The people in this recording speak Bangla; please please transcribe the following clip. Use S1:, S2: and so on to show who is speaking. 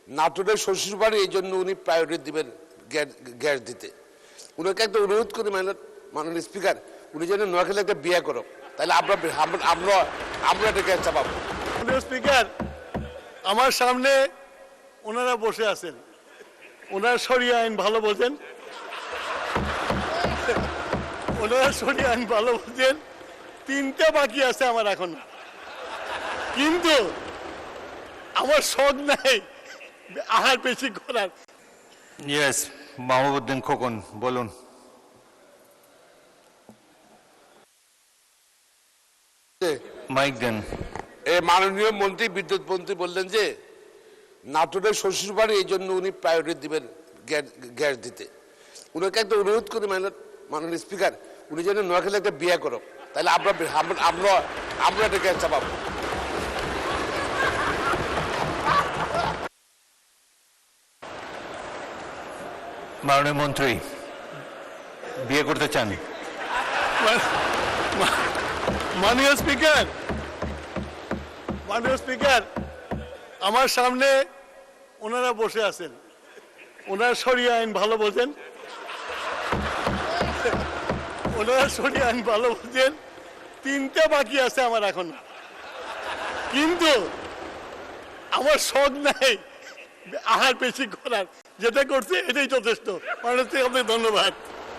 S1: নাটোরের শ্বশুর বাড়ি, এই জন্য উনি প্রায়োরিটি দিবেন গ্যাস দিতে। উনাকে একটা অনুরোধ করি মাননীয় স্পিকার, উনি যেন নোয়াখালী একটা বিয়ে করো, তাহলে আমরা একটা গ্যাসটা পাবো।
S2: স্পিকার, আমার সামনে ওনারা বসে আছেন, ওনারা শরিয়া আইন ভালো বোঝেন, ওনারা শরিয়া আইন ভালো বোঝেন। 3টা বাকি আছে আমার এখন, কিন্তু আমার শখ নাই আহার বেশি করার।
S3: ইয়েস, মাহবুবউদ্দিন খোকন বলুন। মাইক দেন।
S1: মাননীয় মন্ত্রী, বিদ্যুৎ মন্ত্রী বললেন যে নাটোরের শ্বশুর বাড়ি, এই জন্য উনি প্রায়োরিটি দিবেন গ্যাস দিতে। উনাকে একটা অনুরোধ করি মাননীয় স্পিকার, উনি যেন নোয়াখালী একটা বিয়ে করো, তাহলে আমরা একটা গ্যাসটা পাবো।
S3: মাননীয় মন্ত্রী বিয়ে করতে চান?
S2: মাননীয় স্পিকার, আমার সামনে ওনারা বসে আছেন, ওনারা শরিয়া আইন ভালো বোঝেন, ওনারা শরিয়া আইন ভালো বোঝেন। 3টা বাকি আছে আমার এখন, কিন্তু আমার শখ নাই আহার বেশি করার। যেটা করছে এটাই যথেষ্ট। মানুষকে আপনাকে ধন্যবাদ।